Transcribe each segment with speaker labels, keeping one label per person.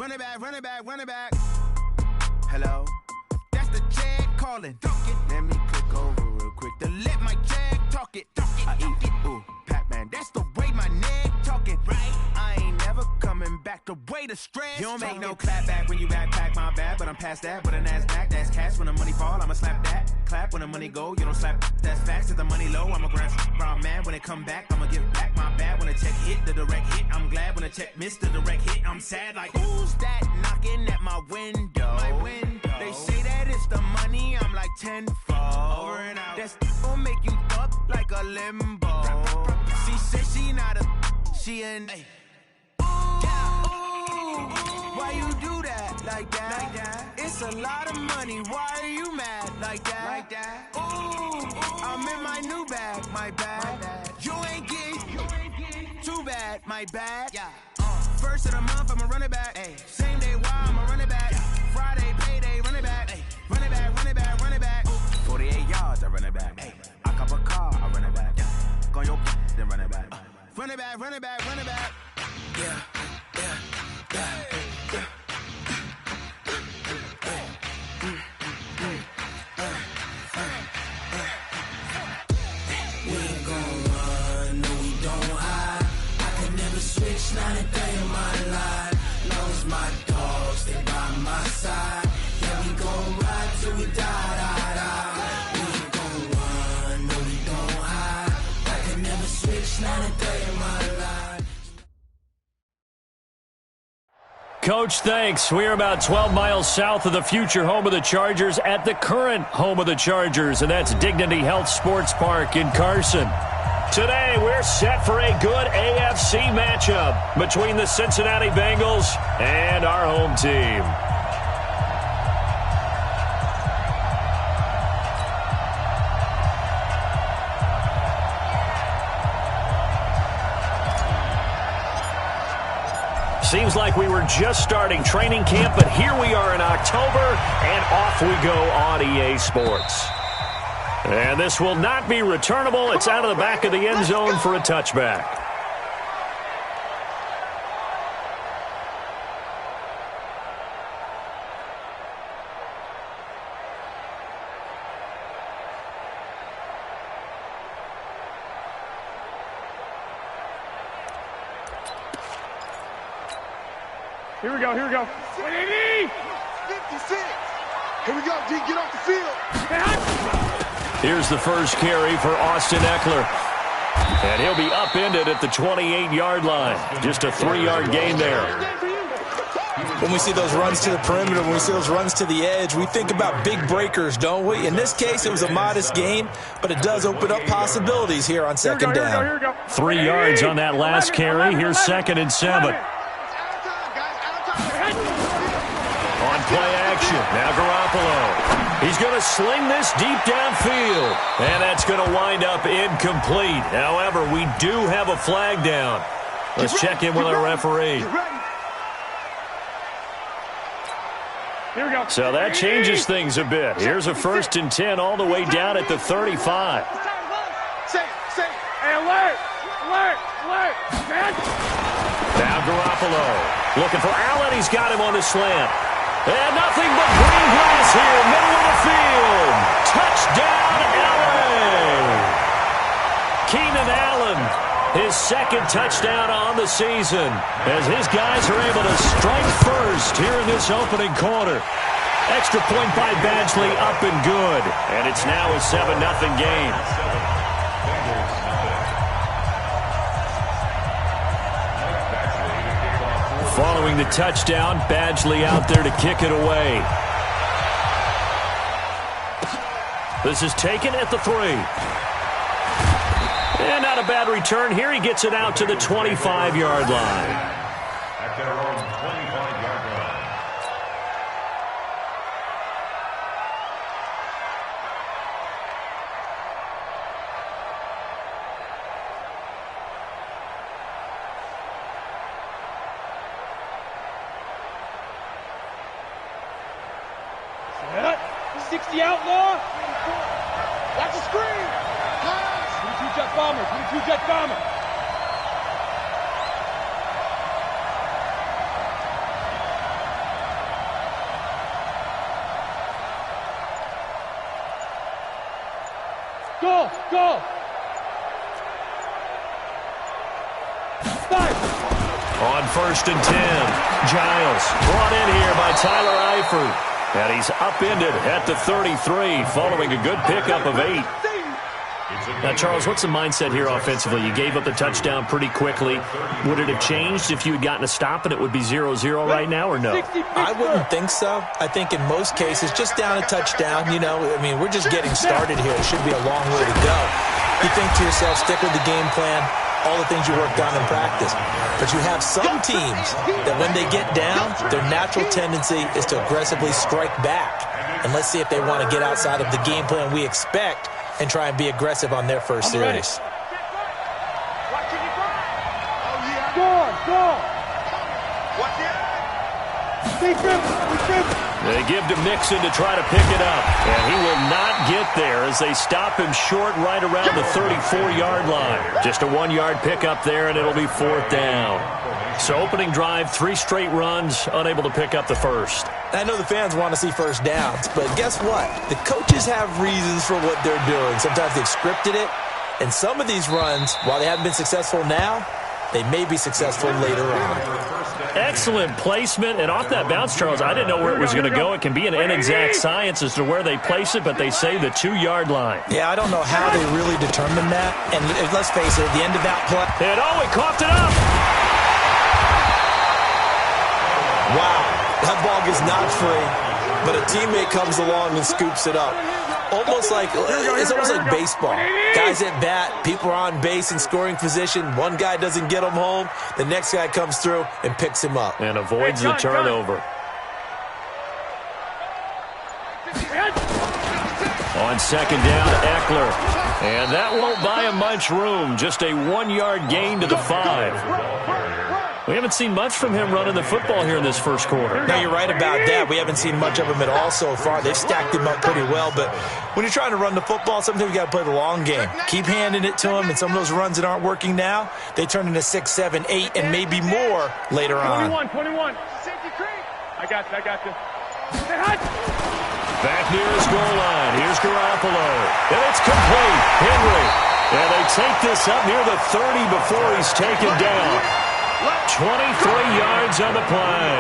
Speaker 1: Run it back, run it back, run it back. Hello? That's the jag calling. Talk it. Let me click over real quick to let my jag talk it. I eat, ooh, Pac-Man. That's the way my neck talking. Right? I ain't never coming back the way the stress. You don't make no clap back when you backpack my bad, but I'm past that. But a NASDAQ, that's cash. When the money fall, I'ma slap that. Clap when the money go, you don't slap. That's facts. If the money low, I'ma grab brown man. When it come back, I'ma give back my bad. When the check hit, the direct hit. I'm glad when the check missed the direct hit. I'm sad like, who's that knocking at my window? My window. They say that it's the money, I'm like tenfold. Over and out. That's gon' make you fuck like a limbo. She said she not a, she an. Hey. Why you do that like that? Like that? It's a lot of money. Why are you mad like that? Like that? Ooh, I'm in my new bag, my bad. You ain't getting too bad, my bad. Yeah. First of the month, I'ma run it back. Ay. Same day, why I'ma run it back. Yeah. Friday, payday, run it back. Ay. Run it back, run it back, run it back. 48 yards, I run it back. Ay. I cop a car, I run it back. Yeah. Go on your then run it back. Run it back, run it back, run it back. Yeah, yeah, yeah.
Speaker 2: Switch, not a day in my life. Lost my dogs, they by my side. Yeah, we gon' ride till we die. We ain't gon' run, no, we don't hide. I can never switch, not a day in my life.
Speaker 3: Coach, thanks. We are about 12 miles south of the future home of the Chargers at the current home of the Chargers, and that's Dignity Health Sports Park in Carson. Today, we're set for a good AFC matchup between the Cincinnati Bengals and our home team. Seems like we were just starting training camp, but here we are in October, and off we go on EA Sports. And this will not be returnable. It's out of the back of the end zone for a touchback.
Speaker 4: Here we go, here we go. 56. Here we go, D, get off the field.
Speaker 3: Here's the first carry for Austin Eckler. And he'll be upended at the 28-yard line. Just a 3-yard gain there.
Speaker 5: When we see those runs to the perimeter, when we see those runs to the edge, we think about big breakers, don't we? In this case, it was a modest gain, but it does open up possibilities here on second down.
Speaker 3: 3 yards on that last carry. Here's 2nd and 7. On play action, now Garoppolo. He's going to sling this deep downfield, and that's going to wind up incomplete. However, we do have a flag down. Let's check in with our referee.
Speaker 4: Here we go.
Speaker 3: So that changes things a bit. Here's a 1st and 10 all the way down at the 35.
Speaker 4: Hey, alert!
Speaker 3: Now Garoppolo looking for Allen. He's got him on the slant. And nothing but green grass here, middle of the field. Touchdown, Allen! Keenan Allen, his 2nd touchdown on the season, as his guys are able to strike first here in this opening quarter. Extra point by Badgley, up and good. And it's now a 7-0 game. Following the touchdown, Badgley out there to kick it away. This is taken at the 3. And not a bad return here. He gets it out to the 25-yard line.
Speaker 6: At their own 25-yard line.
Speaker 4: The outlaw. Watch the screen. 22 jet bomber. 22 jet bomber. Go! Go! Start!
Speaker 3: On 1st and 10, Giles brought in here by Tyler Eifert. And he's upended at the 33 following a good pickup of 8. Now, Charles, what's the mindset here offensively? You gave up the touchdown pretty quickly. Would it have changed if you had gotten a stop and it would be 0-0 right now, or no?
Speaker 5: I wouldn't think so. I think in most cases, just down a touchdown, you know, I mean, we're just getting started here. It should be a long way to go. You think to yourself, stick with the game plan, all the things you worked on in practice. But you have some teams that when they get down, their natural tendency is to aggressively strike back. And let's see if they want to get outside of the game plan we expect and try and be aggressive on their first series.
Speaker 3: They give to Mixon to try to pick it up. And he will not get there as they stop him short right around the 34-yard line. Just a 1-yard pickup there, and it'll be 4th down. So opening drive, 3 straight runs, unable to pick up the first.
Speaker 5: I know the fans want to see first downs, but guess what? The coaches have reasons for what they're doing. Sometimes they've scripted it, and some of these runs, while they haven't been successful now, they may be successful later on.
Speaker 3: Excellent placement, and off that bounce, Charles, I didn't know where it was going to go. It can be an inexact science as to where they place it, but they say the 2-yard line.
Speaker 5: Yeah, I don't know how they really determined that. And let's face it, at the end of that play.
Speaker 3: And oh, he coughed it up.
Speaker 5: Wow, that ball gets knocked free, but a teammate comes along and scoops it up. Almost like, it's almost like baseball. Guys at bat, people are on base in scoring position. One guy doesn't get him home. The next guy comes through and picks him up.
Speaker 3: And avoids the turnover. On 2nd down, Eckler. And that won't buy him much room. Just a 1-yard gain to the 5. We haven't seen much from him running the football here in this first quarter.
Speaker 5: No, you're right about that. We haven't seen much of him at all so far. They've stacked him up pretty well, but when you're trying to run the football, sometimes you got to play the long game. Keep handing it to him, and some of those runs that aren't working now, they turn into 6, 7, 8, and maybe more later on.
Speaker 4: 21. I got you.
Speaker 3: Back near his goal line. Here's Garoppolo. And it's complete. Henry. And they take this up near the 30 before he's taken down. 23 yards on the play.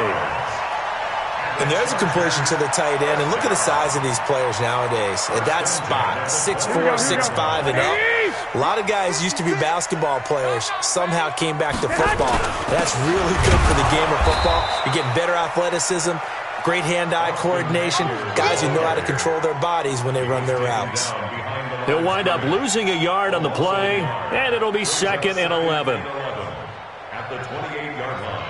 Speaker 5: And there's a completion to the tight end. And look at the size of these players nowadays. At that spot, 6'4", 6'5", and up. A lot of guys used to be basketball players, somehow came back to football. That's really good for the game of football. You're getting better athleticism, great hand-eye coordination, guys who know how to control their bodies when they run their routes.
Speaker 3: He'll wind up losing a yard on the play, and it'll be 2nd and 11.
Speaker 6: The 28-yard line.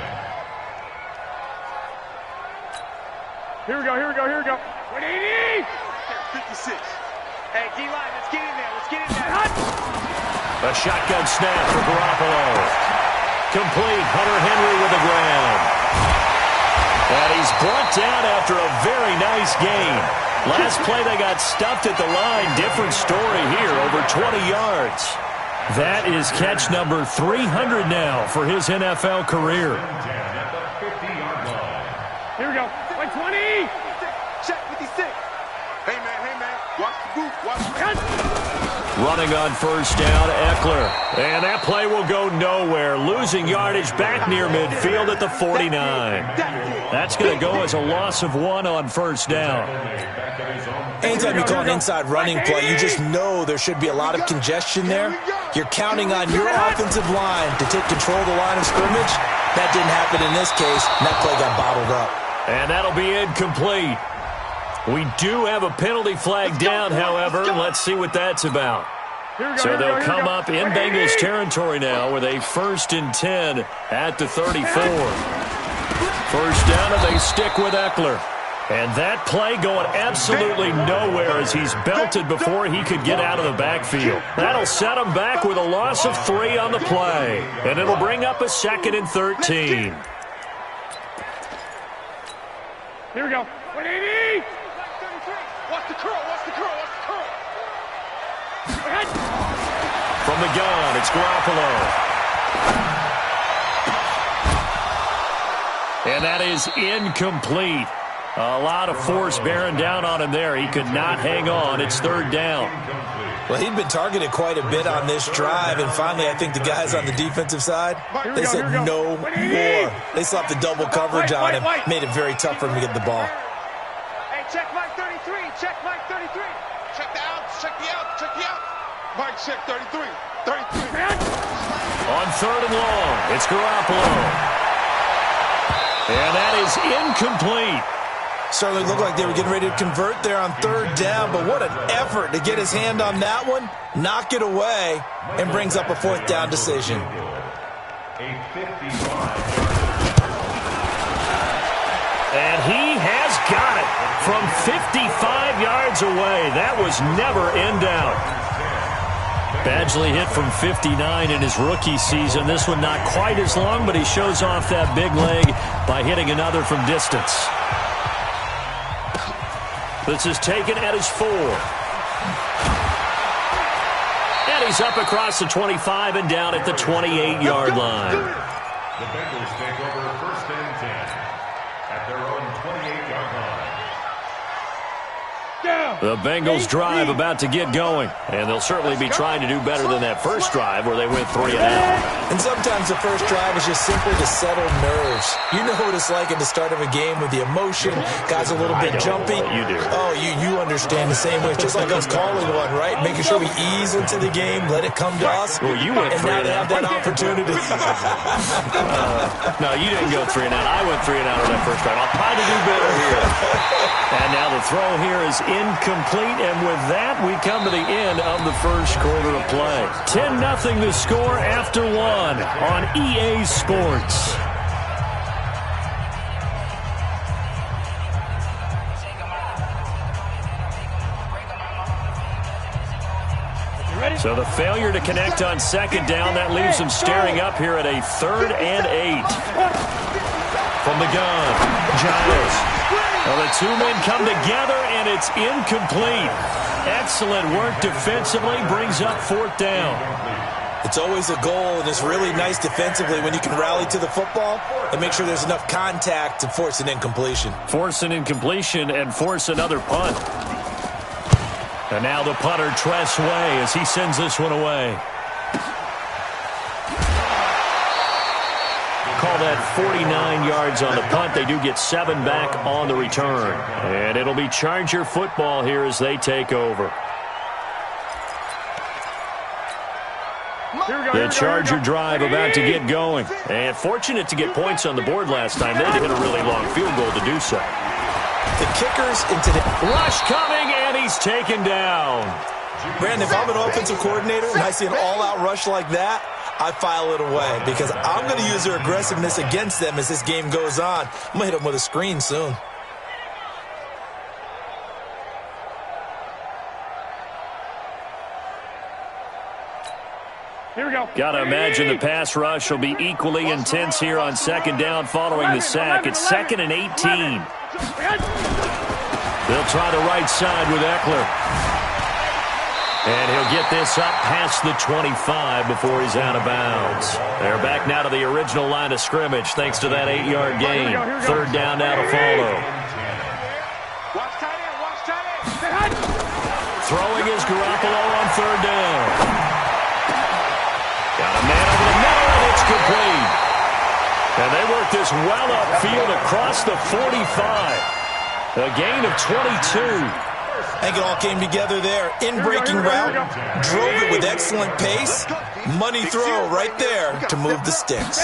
Speaker 4: Here we go. 180! 56. Hey, D-line, let's get in there.
Speaker 3: A shotgun snap for Garoppolo. Complete. Hunter Henry with the ground. And he's brought down after a very nice game. Last play they got stuffed at the line. Different story here, over 20 yards. That is catch number 300 now for his NFL career.
Speaker 4: Here we go. 120. Check 56. Hey, man. Watch the boot.
Speaker 3: Running on 1st down, Eckler. And that play will go nowhere. Losing yardage back near midfield at the 49. That's going to go as a loss of 1 on 1st down.
Speaker 5: Anytime you call an inside running play, you just know there should be a lot of congestion there. You're counting on your offensive line to take control of the line of scrimmage. That didn't happen in this case, and that play got bottled up.
Speaker 3: And that'll be incomplete. We do have a penalty flag down, however. Let's see what that's about. So they'll come up in Bengals territory now with a 1st and 10 at the 34. 1st down, and they stick with Eckler. And that play going absolutely nowhere as he's belted before he could get out of the backfield. That'll set him back with a loss of 3 on the play. And it'll bring up a 2nd and 13.
Speaker 4: Here we go. 180. Watch the curl.
Speaker 3: From the gun, it's Garoppolo. And that is incomplete. A lot of force bearing down on him there. He could not hang on. It's third down.
Speaker 5: Well, he'd been targeted quite a bit on this drive, and finally I think the guys on the defensive side, they said no more. They slapped the double coverage on him, made it very tough for him to get the ball.
Speaker 4: Hey, check Mike 33. Check Mike 33. Check the out. Check the out. Check the out. Mike, check 33. 33.
Speaker 3: On third and long, it's Garoppolo. And that is incomplete.
Speaker 5: Certainly looked like they were getting ready to convert there on third down, but what an effort to get his hand on that one, knock it away, and brings up a fourth down decision.
Speaker 3: And he has got it from 55 yards away. That was never in doubt. Badgley hit from 59 in his rookie season. This one not quite as long, but he shows off that big leg by hitting another from distance. This is taken at his 4. And he's up across the 25 and down at the 28-yard line.
Speaker 6: The Bengals take over first and 10 at their own 28-yard line.
Speaker 3: The Bengals drive about to get going, and they'll certainly be trying to do better than that first drive where they went 3 and out.
Speaker 5: And sometimes the first drive is just simply to settle nerves. You know what it's like at the start of a game with the emotion, guys a little bit jumpy.
Speaker 3: You do.
Speaker 5: Oh, you understand the same way. It's just like us calling one, right? Making sure we ease into the game, let it come to us.
Speaker 3: Well, you went
Speaker 5: and
Speaker 3: 3
Speaker 5: now
Speaker 3: and
Speaker 5: they
Speaker 3: out.
Speaker 5: have that opportunity.
Speaker 3: No, you didn't go 3 and out. I went 3 and out on that first drive. I'll try to do better here. And now the throw here is incomplete, and with that, we come to the end of the first quarter of play. 10-0 the score after 1 on EA Sports. So the failure to connect on second down, that leaves them staring up here at a 3rd and 8. From the gun, Giles. Well, the two men come together, and it's incomplete. Excellent work defensively, brings up 4th down.
Speaker 5: It's always a goal, and it's really nice defensively when you can rally to the football and make sure there's enough contact to force an incompletion.
Speaker 3: Force an incompletion and force another punt. And now the punter, Tress Way, as he sends this one away. Call that 49 yards on the punt. They do get 7 back on the return. And it'll be Charger football here as they take over. The Charger drive about to get going. And fortunate to get points on the board last time. They had to hit a really long field goal to do so.
Speaker 5: The kickers into the
Speaker 3: rush coming, and he's taken down.
Speaker 5: Brandon, if I'm an offensive coordinator and I see an all-out rush like that, I file it away because I'm going to use their aggressiveness against them as this game goes on. I'm going to hit them with a screen soon.
Speaker 4: Here we go.
Speaker 3: Got to imagine the pass rush will be equally intense here on second down following the sack. It's 2nd and 18. They'll try the right side with Eckler. And he'll get this up past the 25 before he's out of bounds. They're back now to the original line of scrimmage thanks to that 8-yard gain. 3rd down now to follow.
Speaker 4: Watch tight end. Watch tight end.
Speaker 3: Throwing is Garoppolo on 3rd down. Got a man over the middle, and it's complete. And they work this well upfield across the 45. A gain of 22.
Speaker 5: I think it all came together there. In-breaking route, drove it with excellent pace. Money throw right there to move the sticks.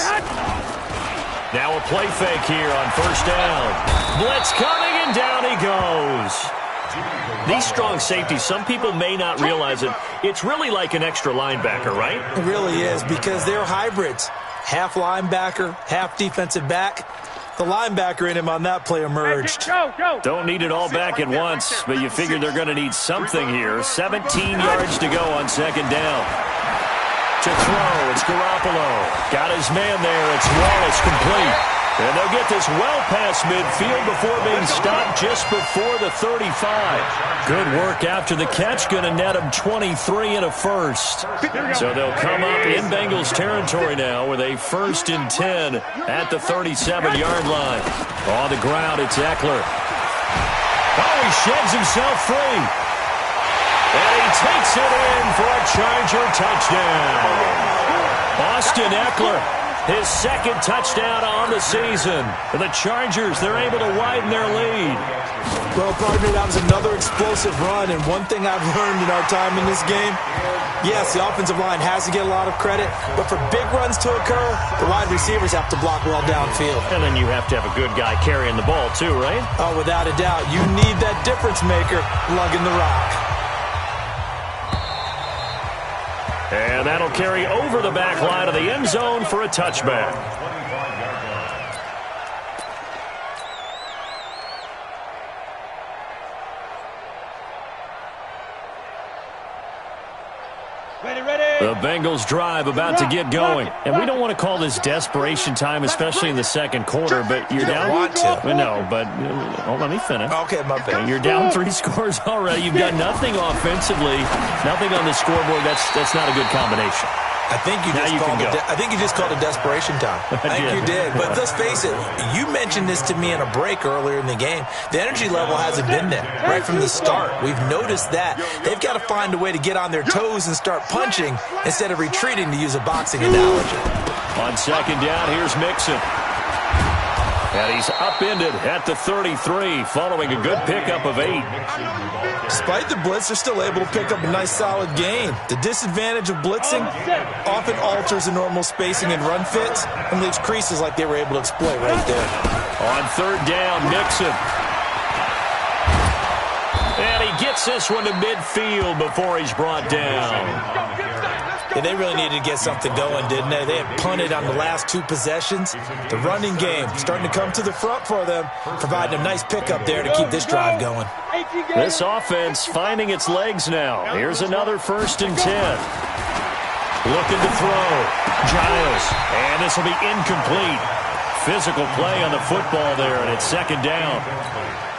Speaker 3: Now a play fake here on 1st down. Blitz coming, and down he goes. These strong safeties, some people may not realize it. It's really like an extra linebacker, right?
Speaker 5: It really is because they're hybrids. Half linebacker, half defensive back. The linebacker in him on that play emerged.
Speaker 3: Don't need it all back at once, but you figure they're going to need something here. 17 yards to go on 2nd down. To throw, it's Garoppolo. Got his man there. It's Wallace complete. And they'll get this well past midfield before being stopped just before the 35. Good work after the catch. Going to net them 23 and a first. So they'll come up in Bengals territory now with a 1st and 10 at the 37-yard line. On the ground, it's Eckler. Oh, he sheds himself free. And he takes it in for a Charger touchdown. Austin Eckler, his second touchdown on the season. For the Chargers, they're able to widen their lead.
Speaker 5: Well, partner, that was another explosive run, and one thing I've learned in our time in this game, yes, the offensive line has to get a lot of credit, but for big runs to occur, the wide receivers have to block well downfield.
Speaker 3: And then you have to have a good guy carrying the ball too, right?
Speaker 5: Oh, without a doubt. You need that difference maker lugging the rock.
Speaker 3: And that'll carry over the back line of the end zone for a touchback. The Bengals drive about to get going. And we don't want to call this desperation time, especially in the second quarter, but you're down.
Speaker 5: Want to.
Speaker 3: No, but let me finish.
Speaker 5: Okay, my bad.
Speaker 3: You're down 3 scores already. You've got nothing offensively, nothing on the scoreboard. That's not a good combination.
Speaker 5: I think you just called it desperation time. I think you did. But let's face it, you mentioned this to me in a break earlier in the game. The energy level hasn't been there right from the start. We've noticed that. They've got to find a way to get on their toes and start punching instead of retreating, to use a boxing analogy.
Speaker 3: On second down, here's Mixon. And he's upended at the 33 following a good pickup of 8.
Speaker 5: Despite the blitz, they're still able to pick up a nice solid gain. The disadvantage of blitzing often alters the normal spacing and run fits and leaves creases like they were able to exploit right there.
Speaker 3: On third down, Mixon. And he gets this one to midfield before he's brought down.
Speaker 5: Yeah, they really needed to get something going, didn't they? They had punted on the last 2 possessions. The running game starting to come to the front for them, providing a nice pickup there to keep this drive going.
Speaker 3: This offense finding its legs now. Here's another 1st and 10. Looking to throw. Giles. And this will be incomplete. Physical play on the football there, and it's second down.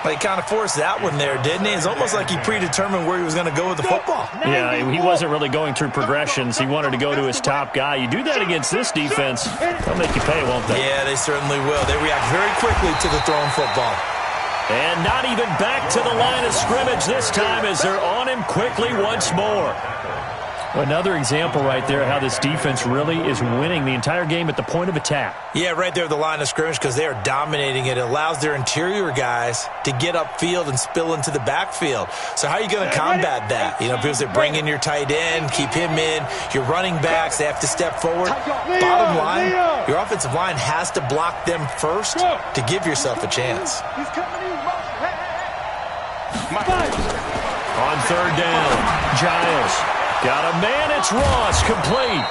Speaker 5: Well, he kind of forced that one there, didn't he? It's almost like he predetermined where he was going to go with the football.
Speaker 3: Yeah, he wasn't really going through progressions. He wanted to go to his top guy. You do that against this defense, they'll make you pay, won't they?
Speaker 5: Yeah, they certainly will. They react very quickly to the thrown football.
Speaker 3: And not even back to the line of scrimmage this time as they're on him quickly once more. Another example right there how this defense really is winning the entire game at the point of attack.
Speaker 5: Yeah, right there at the line of scrimmage because they are dominating it. It allows their interior guys to get upfield and spill into the backfield. So how are you going to combat that? You know, because they bring in your tight end, keep him in. Your running backs, they have to step forward. Bottom line, your offensive line has to block them first to give yourself a chance.
Speaker 3: On third down, Giles. Got a man, it's Ross, complete.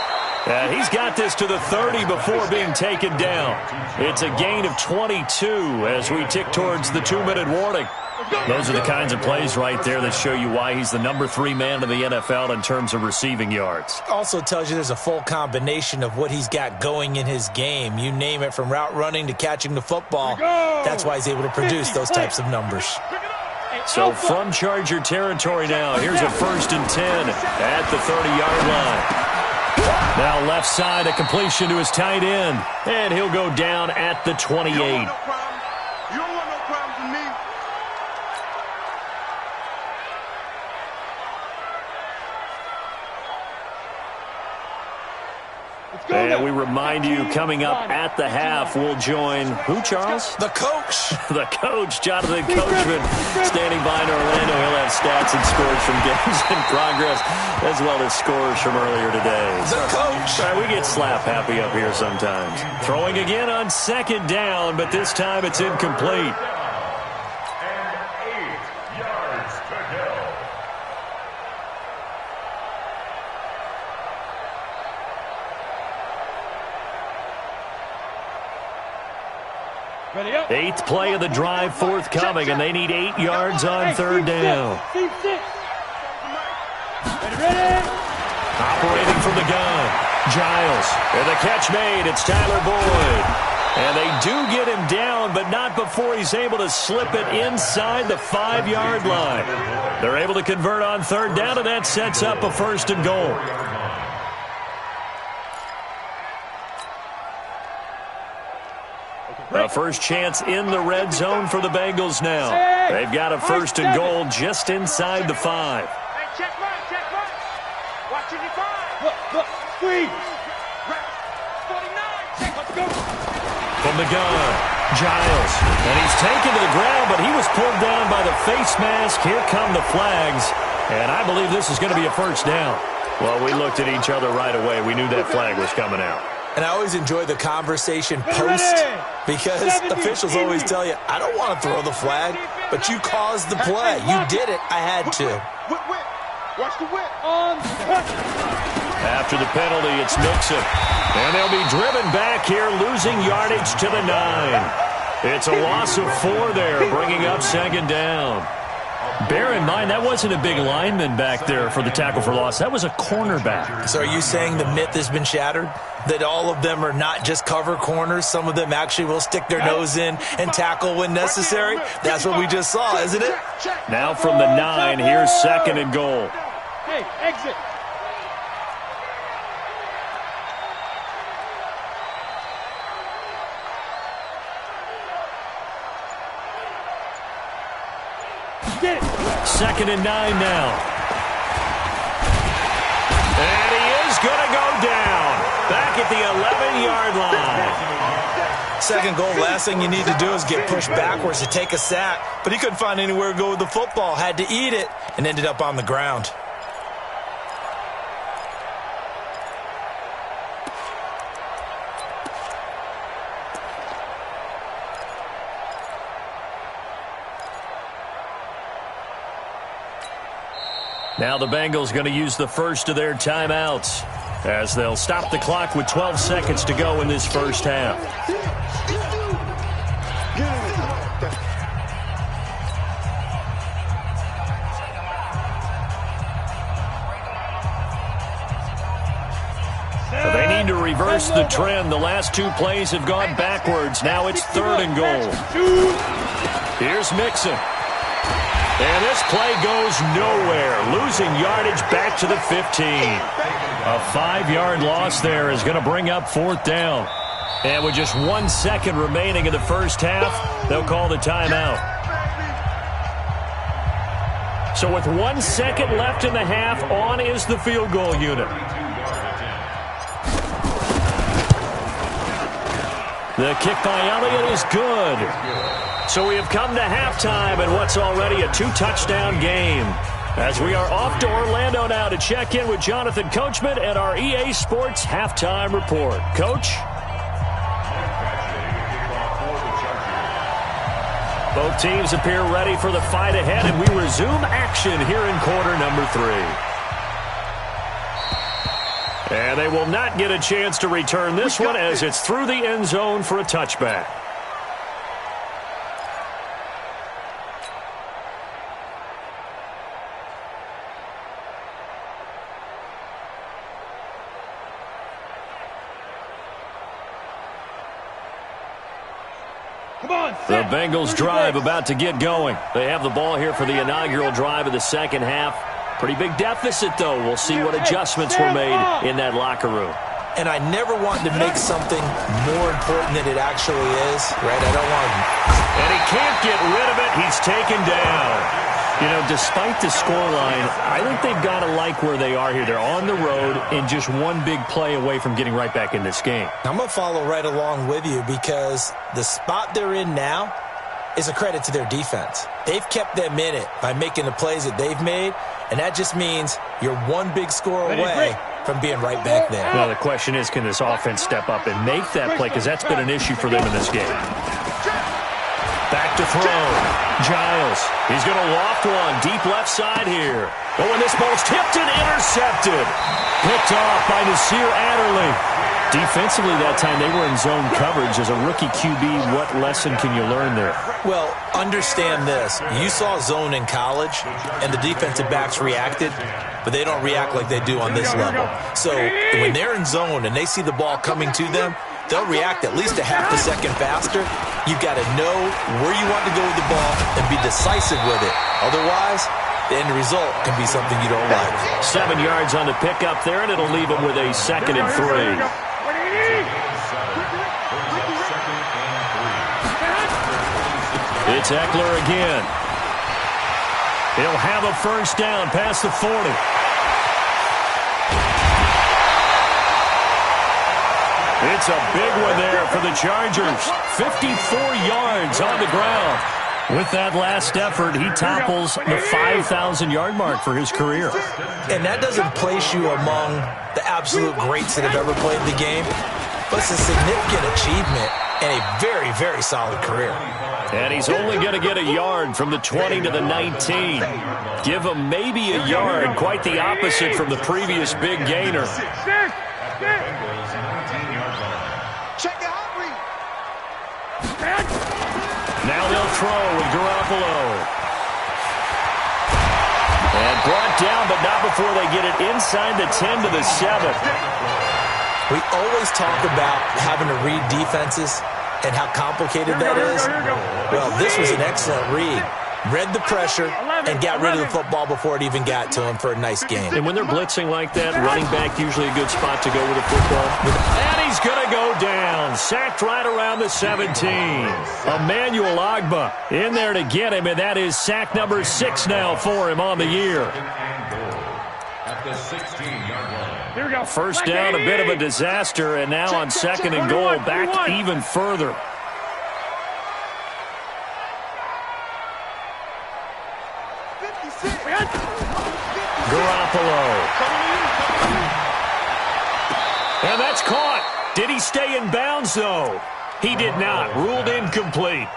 Speaker 3: He's got this to the 30 before being taken down. It's a gain of 22 as we tick towards the 2-minute warning. Those are the kinds of plays right there that show you why he's the number 3 man in the NFL in terms of receiving yards.
Speaker 5: Also tells you there's a full combination of what he's got going in his game. You name it, from route running to catching the football. That's why he's able to produce those types of numbers.
Speaker 3: So from Charger territory now, here's a 1st and 10 at the 30-yard line. Now left side, a completion to his tight end, and he'll go down at the 28.
Speaker 4: You don't want no problems with me.
Speaker 3: And we remind you, coming up at the half, we'll join who, Charles?
Speaker 5: The coach.
Speaker 3: The coach, Jonathan Coachman, standing by in Orlando. He'll have stats and scores from games in progress, as well as scores from earlier today.
Speaker 5: The coach.
Speaker 3: All right, we get slap happy up here sometimes. Throwing again on second down, but this time it's incomplete.
Speaker 6: And 8 yards to go.
Speaker 3: Eighth play of the drive forthcoming, and they need 8 yards on third down. Operating from the gun, Giles. And the catch made, it's Tyler Boyd. And they do get him down, but not before he's able to slip it inside the 5-yard line. They're able to convert on third down, and that sets up a 1st and goal. A first chance in the red zone for the Bengals now. They've got a first and goal just inside the 5.
Speaker 4: Hey, check mine, check mine. Watching your 5. Look, squeeze. 49, check, let's go.
Speaker 3: From the gun, Giles. And he's taken to the ground, but he was pulled down by the face mask. Here come the flags. And I believe this is going to be a first down. Well, we looked at each other right away. We knew that flag was coming out.
Speaker 5: And I always enjoy the conversation post because officials always tell you, I don't want to throw the flag, but you caused the play. You did it. I had to.
Speaker 4: Watch the whip.
Speaker 3: After the penalty, it's Mixon. And they'll be driven back here, losing yardage to the 9. It's a loss of 4 there, bringing up second down. Bear in mind, that wasn't a big lineman back there for the tackle for loss. That was a cornerback.
Speaker 5: So are you saying the myth has been shattered? That all of them are not just cover corners? Some of them actually will stick their nose in and tackle when necessary? That's what we just saw, isn't it?
Speaker 3: Now from the 9, here's second and goal.
Speaker 4: Hey, exit.
Speaker 3: Second and 9 now. And he is going to go down. Back at the 11-yard line.
Speaker 5: Second goal, last thing you need to do is get pushed backwards to take a sack. But he couldn't find anywhere to go with the football. Had to eat it and ended up on the ground.
Speaker 3: Now the Bengals going to use the first of their timeouts as they'll stop the clock with 12 seconds to go in this first half. They need to reverse the trend. The last 2 plays have gone backwards. Now it's third and goal. Here's Mixon. And this play goes nowhere, losing yardage back to the 15. A 5-yard loss there is going to bring up fourth down. And with just 1 second remaining in the first half, they'll call the timeout. So with 1 second left in the half, on is the field goal unit. The kick by Elliott is good. So we have come to halftime in what's already a 2-touchdown game. As we are off to Orlando now to check in with Jonathan Coachman and our EA Sports Halftime Report. Coach? Both teams appear ready for the fight ahead, and we resume action here in quarter number 3. And they will not get a chance to return this one as it's through the end zone for a touchback. The Bengals drive about to get going. They have the ball here for the inaugural drive of the second half. Pretty big deficit, though. We'll see what adjustments were made in that locker room.
Speaker 5: And I never want to make something more important than it actually is, right? I don't want to.
Speaker 3: And he can't get rid of it. He's taken down. You know, despite the scoreline, I think they've got to like where they are here. They're on the road and just one big play away from getting right back in this game.
Speaker 5: I'm going to follow right along with you because the spot they're in now is a credit to their defense. They've kept them in it by making the plays that they've made, and that just means you're one big score away from being right back there.
Speaker 3: Well, the question is, can this offense step up and make that play? Because that's been an issue for them in this game. Back to throw. Giles. He's going to loft one deep left side here. Oh, and this ball's tipped and intercepted. Picked off by Nasir Adderley. Defensively that time, they were in zone coverage. As a rookie QB, what lesson can you learn there?
Speaker 5: Well, understand this. You saw zone in college, and the defensive backs reacted, but they don't react like they do on this level. So when they're in zone and they see the ball coming to them, they'll react at least a half a second faster. You've got to know where you want to go with the ball and be decisive with it. Otherwise, the end result can be something you don't like.
Speaker 3: 7 yards on the pickup there, and it'll leave them with a 2nd and 3. It's Eckler again. He'll have a first down past the 40. It's a big one there for the Chargers. 54 yards on the ground. With that last effort, he topples the 5,000-yard mark for his career.
Speaker 5: And that doesn't place you among the absolute greats that have ever played the game, but it's a significant achievement and a very, very solid career.
Speaker 3: And he's only going to get a yard from the 20 to the 19. Give him maybe a yard, quite the opposite from the previous big gainer. Now they'll throw with Garoppolo. And brought down, but not before they get it inside the 10 to the 7.
Speaker 5: We always talk about having to read defenses and how complicated that is. Well, this was an excellent read. Read the pressure and got rid of the football before it even got to him for a nice game.
Speaker 3: And when they're blitzing like that, running back usually a good spot to go with the football. And he's going to go down. Sacked right around the 17. Emmanuel Ogbah in there to get him, and that is sack number 6 now for him on the year.
Speaker 6: At the 16-yard line.
Speaker 4: Here we go.
Speaker 3: First down, a bit of a disaster, and now on second and goal, back even further. Garoppolo. And that's caught. Did he stay in bounds, though? He did not. Ruled incomplete.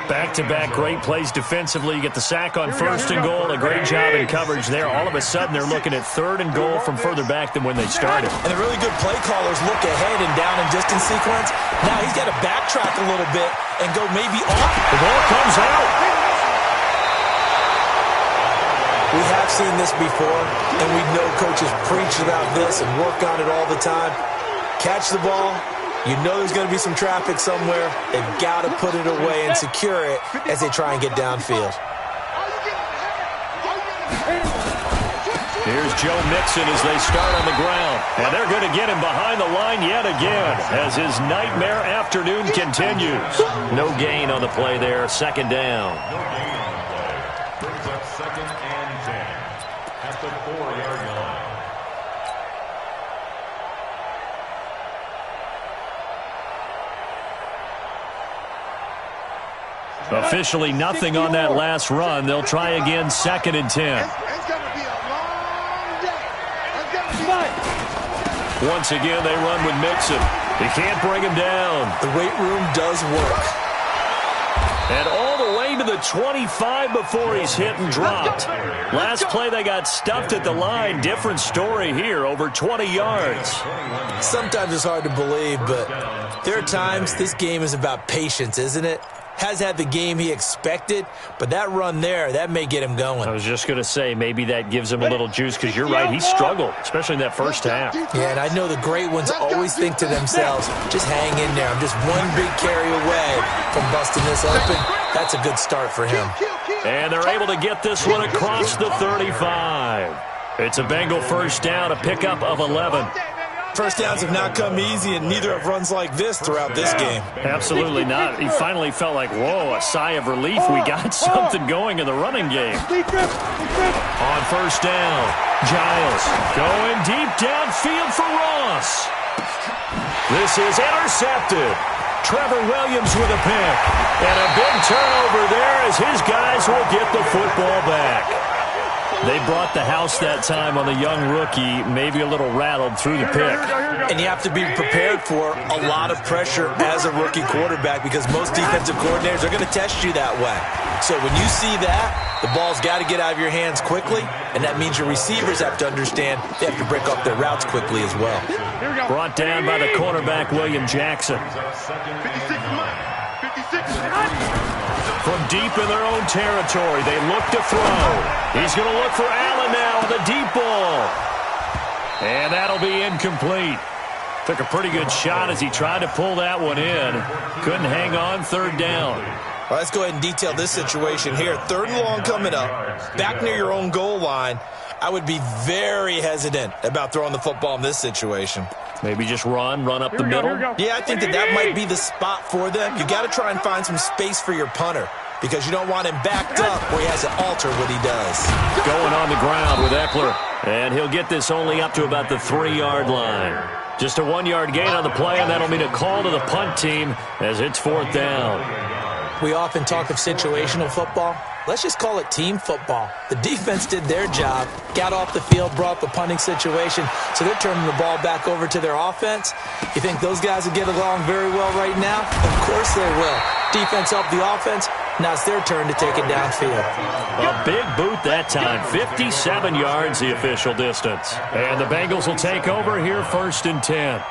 Speaker 3: Back-to-back great plays defensively. You get the sack on first and goal. A great job in coverage there. All of a sudden, they're looking at third and goal from further back than when they started.
Speaker 5: And the really good play callers look ahead and down and distance sequence. Now he's got to backtrack a little bit and go maybe off.
Speaker 3: The ball comes out.
Speaker 5: We have seen this before, and we know coaches preach about this and work on it all the time. Catch the ball. You know there's going to be some traffic somewhere. They've got to put it away and secure it as they try and get downfield.
Speaker 3: Here's Joe Mixon as they start on the ground. And they're going to get him behind the line yet again as his nightmare afternoon continues. No gain on the play there. Second down.
Speaker 6: No gain on the play. Brings up 2nd and 10 at the 4-yard line.
Speaker 3: Officially nothing on that last run. They'll try again, 2nd and 10.
Speaker 4: It's going to be a long day. It's going to be
Speaker 3: Once again, they run with Mixon. He can't bring him down.
Speaker 5: The weight room does work.
Speaker 3: And all the way to the 25 before he's hit and dropped. Last play, they got stuffed at the line. Different story here, over 20 yards.
Speaker 5: Sometimes it's hard to believe, but there are times this game is about patience, isn't it? Has had the game he expected, but that run there, that may get him going.
Speaker 3: I was just going to say, maybe that gives him a little juice, because you're right, he struggled, especially in that first half.
Speaker 5: Yeah, and I know the great ones always think to themselves, just hang in there. I'm just one big carry away from busting this open. That's a good start for him.
Speaker 3: And they're able to get this one across the 35. It's a Bengal first down, a pickup of 11.
Speaker 5: First downs have not come easy, and neither have runs like this throughout this game.
Speaker 3: Absolutely not. He finally felt like, whoa, a sigh of relief. We got something going in the running game. On first down, Giles going deep downfield for Ross. This is intercepted. Trevor Williams with a pick. And a big turnover there as his guys will get the football back. They brought the house that time on the young rookie, maybe a little rattled through the pick.
Speaker 5: And you have to be prepared for a lot of pressure as a rookie quarterback, because most defensive coordinators are going to test you that way. So when you see that, the ball's got to get out of your hands quickly, and that means your receivers have to understand they have to break up their routes quickly as well.
Speaker 3: Brought down by the cornerback, William Jackson.
Speaker 4: 56.
Speaker 3: From deep in their own territory, they look to throw. He's going to look for Allen now on the deep ball. And that'll be incomplete. Took a pretty good shot as he tried to pull that one in. Couldn't hang on, third down.
Speaker 5: Well, let's go ahead and detail this situation here. 3rd and long coming up, back near your own goal line. I would be very hesitant about throwing the football in this situation.
Speaker 3: Maybe just run up the middle.
Speaker 5: Yeah, I think that might be the spot for them. You got to try and find some space for your punter. because you don't want him backed up where he has to alter what he does.
Speaker 3: Going on the ground with Eckler, and he'll get this only up to about the 3-yard line. Just a 1-yard gain on the play, and that'll mean a call to the punt team as it's 4th down.
Speaker 5: We often talk of situational football. Let's just call it team football. The defense did their job, got off the field, brought the punting situation, so they're turning the ball back over to their offense. You think those guys will get along very well right now? Of course they will. Defense helped the offense. Now it's their turn to take it downfield.
Speaker 3: A big boot that time. 57 yards the official distance. And the Bengals will take over here 1st and 10.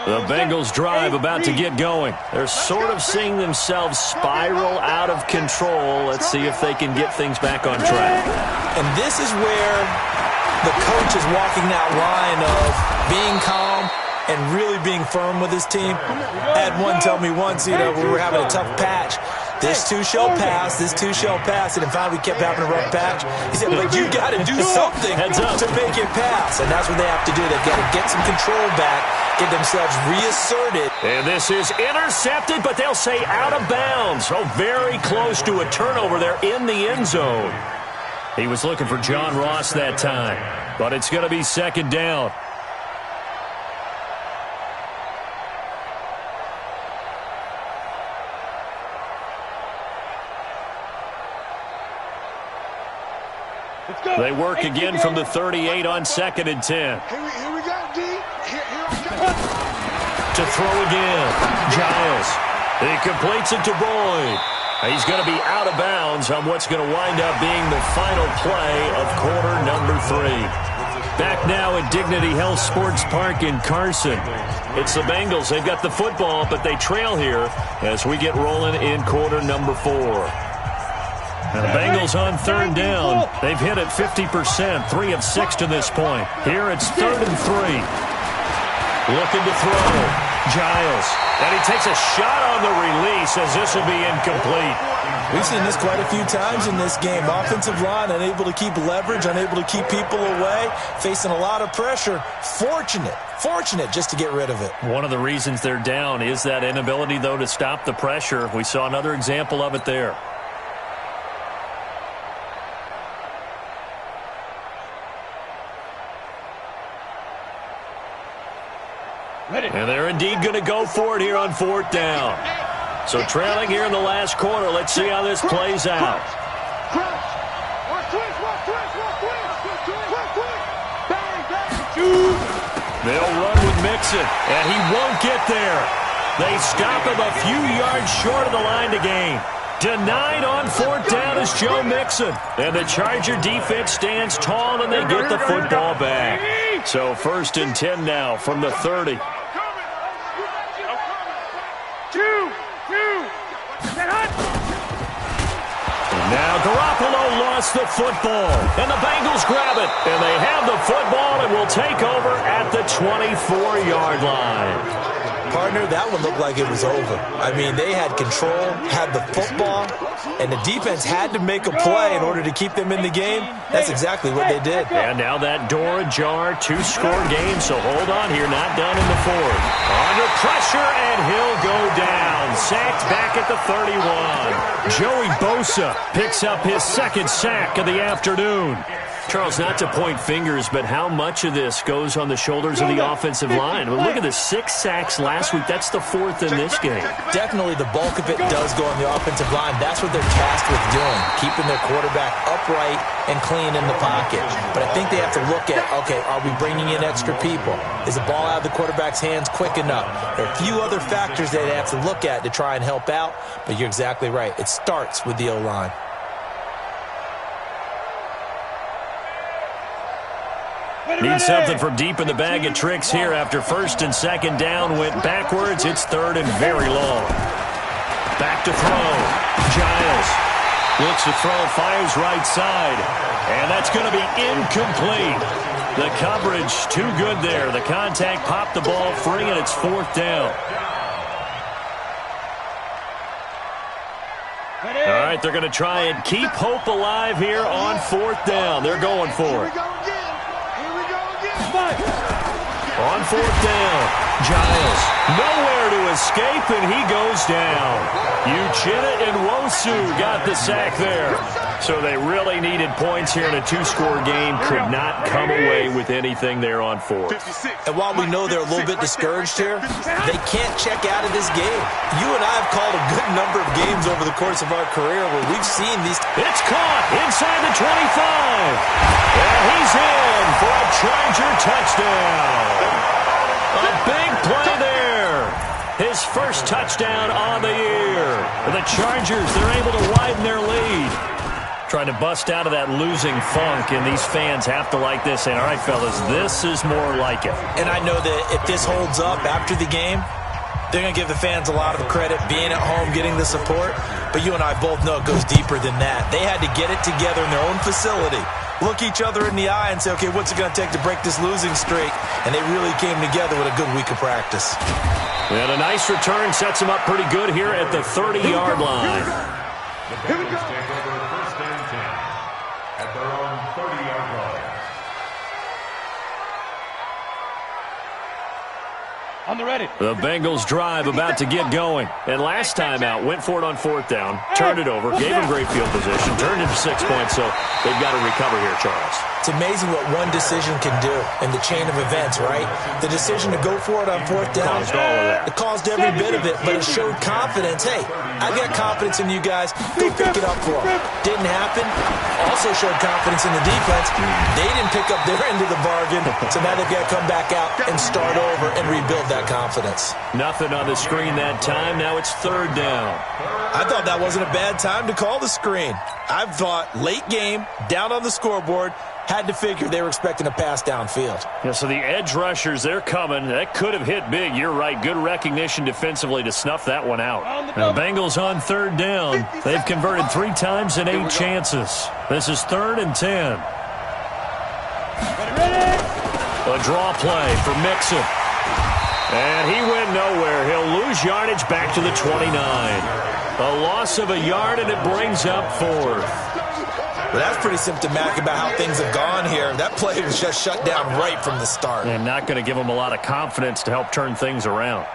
Speaker 3: The Bengals drive about to get going. They're sort of seeing themselves spiral out of control. Let's see if they can get things back on track.
Speaker 5: And this is where the coach is walking that line of being calm and really being firm with his team. I had one tell me once, we were having a tough patch. This too shall pass, this too shall pass. And finally we kept having a rough patch. He said, but you got to do something to make it pass. And that's what they have to do. They've got to get some control back, get themselves reasserted.
Speaker 3: And this is intercepted, but they'll say out of bounds. Oh, very close to a turnover there in the end zone. He was looking for John Ross that time, but it's going to be 2nd down. They work again from the 38 on 2nd and 10.
Speaker 4: Here we go, D. Here I come.
Speaker 3: To throw again. Giles. He completes it to Boyd. He's going to be out of bounds on what's going to wind up being the final play of quarter number 3. Back now at Dignity Health Sports Park in Carson. It's the Bengals. They've got the football, but they trail here as we get rolling in quarter number 4. And the Bengals on 3rd down. They've hit it 50%, 3 of 6 to this point. Here it's 3rd and 3. Looking to throw. Giles. And he takes a shot on the release as this will be incomplete.
Speaker 5: We've seen this quite a few times in this game. Offensive line unable to keep leverage, unable to keep people away, facing a lot of pressure. Fortunate just to get rid of it.
Speaker 3: One of the reasons they're down is that inability, though, to stop the pressure. We saw another example of it there. And they're indeed going to go for it here on 4th down. So trailing here in the last quarter. Let's see how this plays out. They'll run with Mixon, and he won't get there. They stop him a few yards short of the line to gain. Denied on 4th down is Joe Mixon. And the Charger defense stands tall, and they get the football back. So 1st and 10 now from the 30. Now Garoppolo lost the football, and the Bengals grab it, and they have the football and will take over at the 24-yard line.
Speaker 5: Partner, that one looked like it was over. I mean, they had control, had the football, and the defense had to make a play in order to keep them in the game. That's exactly what they did.
Speaker 3: And now that door ajar, 2-score game, so hold on here, not done in the 4th. Under pressure, and he'll go down. Sacked back at the 31. Joey Bosa picks up his 2nd sack of the afternoon. Charles, not to point fingers, but how much of this goes on the shoulders of the offensive line? Well, look at the 6 sacks last week. That's the 4th in this game.
Speaker 5: Definitely the bulk of it does go on the offensive line. That's what they're tasked with doing, keeping their quarterback upright and clean in the pocket. But I think they have to look at, okay, are we bringing in extra people? Is the ball out of the quarterback's hands quick enough? There are a few other factors they have to look at to try and help out, but you're exactly right. It starts with the O-line.
Speaker 3: Need something from deep in the bag of tricks here after 1st and 2nd down went backwards. It's 3rd and very long. Back to throw. Giles looks to throw, fires right side. And that's going to be incomplete. The coverage too good there. The contact popped the ball free, and it's 4th down. All right, they're going to try and keep hope alive here on 4th down. They're going for it. On 4th down, Giles nowhere to escape, and he goes down. Uchenna and Wosu got the sack there. So they really needed points here in a two-score game. Could not come away with anything there on 4th.
Speaker 5: And while we know they're a little bit discouraged here, they can't check out of this game. You and I have called a good number of games over the course of our career where we've seen these.
Speaker 3: It's caught inside the 25. And he's in for a Charger touchdown. A big play there. His first touchdown on the year. The Chargers, they're able to widen their lead. Trying to bust out of that losing funk, and these fans have to like this. And all right, fellas, this is more like it.
Speaker 5: And I know that if this holds up after the game, they're going to give the fans a lot of credit being at home, getting the support. But you and I both know it goes deeper than that. They had to get it together in their own facility, look each other in the eye and say, okay, what's it going to take to break this losing streak? And they really came together with a good week of practice.
Speaker 3: And a nice return sets them up pretty good here at the 30-yard line.
Speaker 6: The Bengals take over 1st and 10 at their own 30-yard line.
Speaker 4: On the ready.
Speaker 3: The Bengals drive about to get going. And last time out, went for it on 4th down, turned it over, gave them great field position, turned it to 6 points, so they've got to recover here, Charles.
Speaker 5: It's amazing what one decision can do in the chain of events, right? The decision to go for it on 4th down,
Speaker 3: Caused all of that.
Speaker 5: it caused every bit of it, but it showed confidence. Hey, I've got confidence in you guys. Go pick it up for them. Didn't happen. Also showed confidence in the defense. They didn't pick up their end of the bargain, so now they've got to come back out and start over and rebuild that confidence.
Speaker 3: Nothing on the screen that time. Now it's 3rd down.
Speaker 5: I thought that wasn't a bad time to call the screen. I thought late game, down on the scoreboard, had to figure they were expecting a pass downfield.
Speaker 3: Yeah, so the edge rushers, they're coming. That could have hit big. You're right. Good recognition defensively to snuff that one out. Now, Bengals on 3rd down. They've converted 3 times in 8 chances. This is 3rd and 10. A draw play for Mixon. And he went nowhere. He'll lose yardage back to the 29. A loss of a yard, and it brings up 4th.
Speaker 5: But that's pretty symptomatic about how things have gone here. That play was just shut down right from the start.
Speaker 3: And not going to give them a lot of confidence to help turn things around.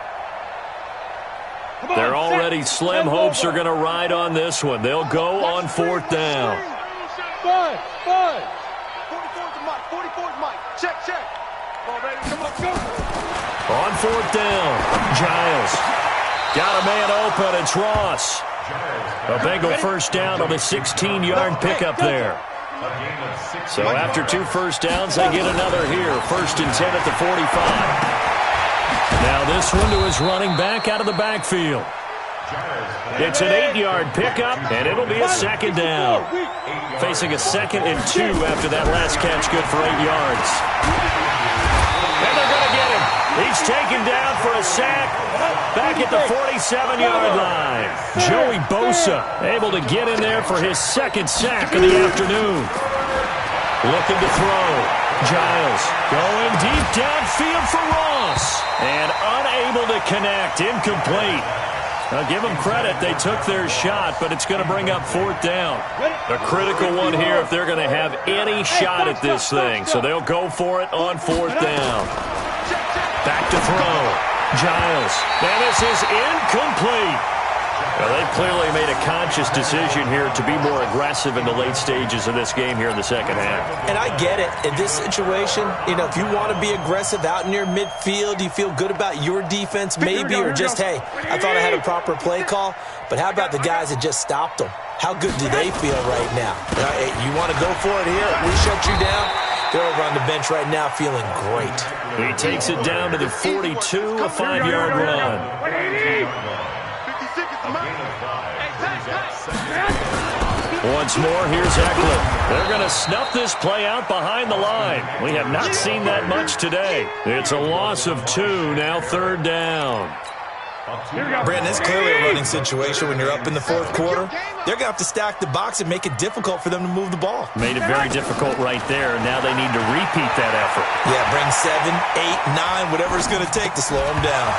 Speaker 3: Their already slim hopes are going to ride on this one. They'll go on 4th down.
Speaker 4: 5. 44's Mike. 44's Mike. Check. Come on, baby. Come on, go.
Speaker 3: On 4th down, Giles. Got a man open. It's Ross. A Bengal first down on the 16-yard pickup there. So after 2 first downs, they get another here. 1st and 10 at the 45. Now this one to his running back out of the backfield. It's an 8-yard pickup, and it'll be a 2nd down. Facing a 2nd and 2 after that last catch, good for 8 yards. And they're going to get him. He's taken down for a sack back at the 47-yard line. Joey Bosa able to get in there for his 2nd sack of the afternoon. Looking to throw. Giles going deep downfield for Ross. And unable to connect. Incomplete. Now, give them credit. They took their shot, but it's going to bring up 4th down. A critical one here if they're going to have any shot at this thing. So they'll go for it on 4th down. Back to throw. Giles. And this is incomplete. Well, they clearly made a conscious decision here to be more aggressive in the late stages of this game here in the 2nd half.
Speaker 5: And I get it. In this situation, if you want to be aggressive out in your midfield, you feel good about your defense maybe, or just, hey, I thought I had a proper play call. But how about the guys that just stopped them? How good do they feel right now? You want to go for it here? We shut you down. They're over on the bench right now feeling great.
Speaker 3: He takes it down to the 42, a 5-yard run. Once more, here's Eckler. They're going to snuff this play out behind the line. We have not seen that much today. It's a loss of 2, now 3rd down.
Speaker 5: Brandon, it's clearly a running situation when you're up in the 4th quarter. They're going to have to stack the box and make it difficult for them to move the ball.
Speaker 3: Made it very difficult right there, and now they need to repeat that effort.
Speaker 5: Yeah, bring 7, 8, 9, whatever it's going to take to slow them down.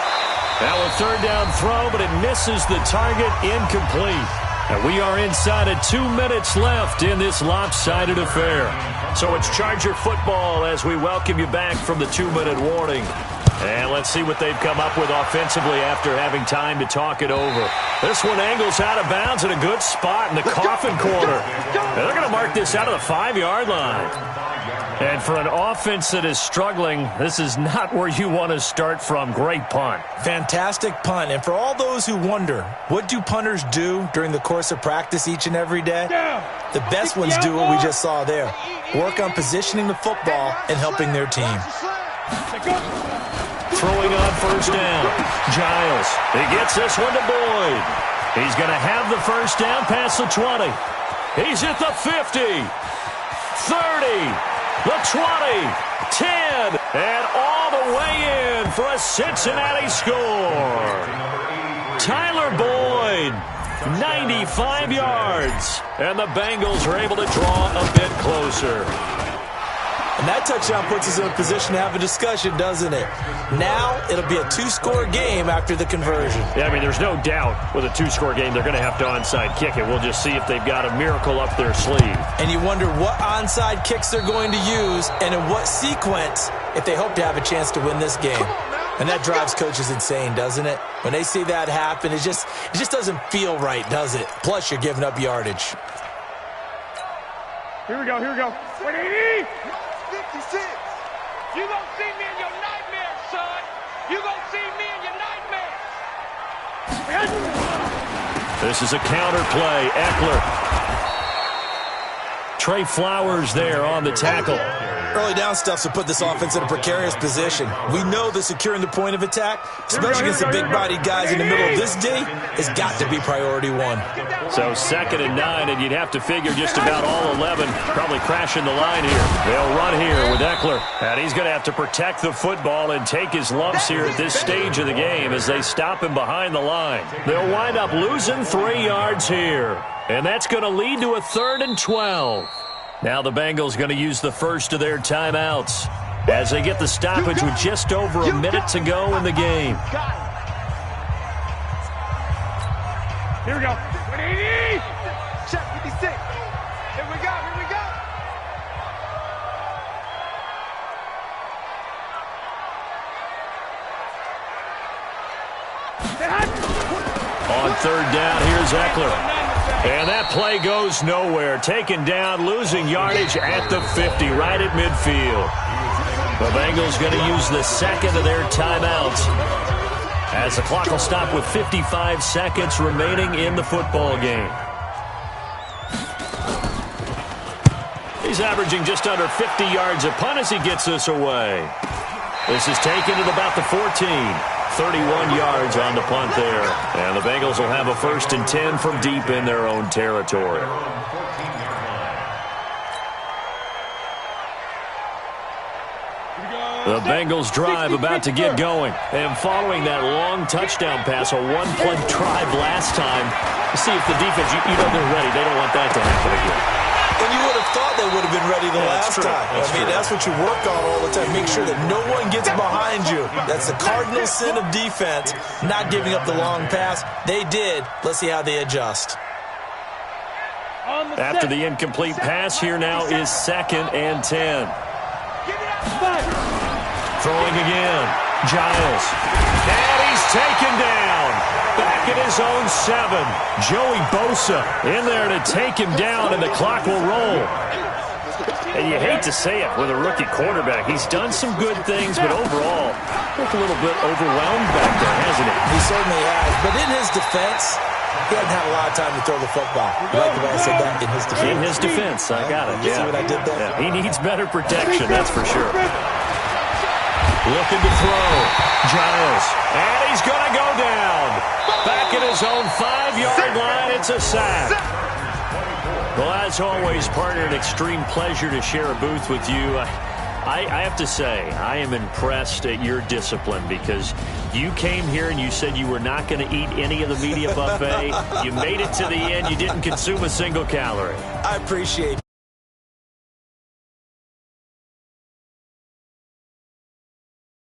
Speaker 3: Now a 3rd down throw, but it misses the target, incomplete. And we are inside of 2 minutes left in this lopsided affair. So it's Charger football as we welcome you back from the 2-minute warning. And let's see what they've come up with offensively after having time to talk it over. This one angles out of bounds at a good spot in the coffin corner. And they're going to mark this out of the 5-yard line. And for an offense that is struggling, this is not where you want to start from. Great punt.
Speaker 5: Fantastic punt. And for all those who wonder, what do punters do during the course of practice each and every day? The best ones do what we just saw there. Work on positioning the football and helping their team.
Speaker 3: Throwing on first down. Giles. He gets this one to Boyd. He's going to have the first down past the 20. He's at the 50. 30. The 20, 10, and all the way in for a Cincinnati score. Tyler Boyd, 95 yards, and the Bengals are able to draw a bit closer.
Speaker 5: And that touchdown puts us in a position to have a discussion, doesn't it? Now it'll be a 2-score game after the conversion.
Speaker 3: Yeah, I mean, there's no doubt with a 2-score game they're going to have to onside kick it. We'll just see if they've got a miracle up their sleeve.
Speaker 5: And you wonder what onside kicks they're going to use and in what sequence if they hope to have a chance to win this game. And that drives coaches insane, doesn't it? When they see that happen, it just doesn't feel right, does it? Plus, you're giving up yardage.
Speaker 4: Here we go. 180. 56. You gonna see me in your nightmares, son. You gonna see me in your nightmares.
Speaker 3: This is a counter play. Eckler. Trey Flowers there on the tackle.
Speaker 5: Early down stuff will put this offense in a precarious position. We know that securing the point of attack, especially against the big-bodied guys in the middle of this day, has got to be priority one.
Speaker 3: So 2nd and 9, and you'd have to figure just about all 11 probably crashing the line here. They'll run here with Eckler, and he's going to have to protect the football and take his lumps here at this stage of the game as they stop him behind the line. They'll wind up losing 3 yards here, and that's going to lead to a 3rd and 12. Now the Bengals going to use the first of their timeouts as they get the stoppage with just over a minute to go in the game.
Speaker 4: Here we go. 180. Check 56. Here we go.
Speaker 3: On 3rd down, here's Eckler. And that play goes nowhere. Taken down, losing yardage at the 50, right at midfield. The Bengals going to use the 2nd of their timeouts as the clock will stop with 55 seconds remaining in the football game. He's averaging just under 50 yards a punt as he gets this away. This is taken at about the 14. 31 yards on the punt there. And the Bengals will have a 1st and 10 from deep in their own territory. The Bengals drive about to get going. And following that long touchdown pass, a one-play drive last time, see if the defense, you know they're ready. They don't want that to happen again.
Speaker 5: And you would have thought they would have been ready the last time. That's what you work on all the time. Make sure that no one gets behind you. That's the cardinal sin of defense, not giving up the long pass. They did. Let's see how they adjust.
Speaker 3: After the incomplete pass, here now is 2nd and 10. Throwing again. Giles. And he's taken down. Back at his own 7. Joey Bosa in there to take him down, and the clock will roll. And you hate to say it with a rookie quarterback. He's done some good things, but overall, looked a little bit overwhelmed back there, hasn't he?
Speaker 5: He certainly has. But in his defense, he hasn't had a lot of time to throw the football. You like the way I said that? In his defense.
Speaker 3: In his defense. I got it.
Speaker 5: See what I did there?
Speaker 3: Yeah. He needs better protection, that's for sure. Looking to throw. Giles. And he's going to go down. Back at his own 5-yard line. It's a sack. Well, as always, partner, an extreme pleasure to share a booth with you. I have to say, I am impressed at your discipline because you came here and you said you were not going to eat any of the media buffet. You made it to the end. You didn't consume a single calorie.
Speaker 5: I appreciate it.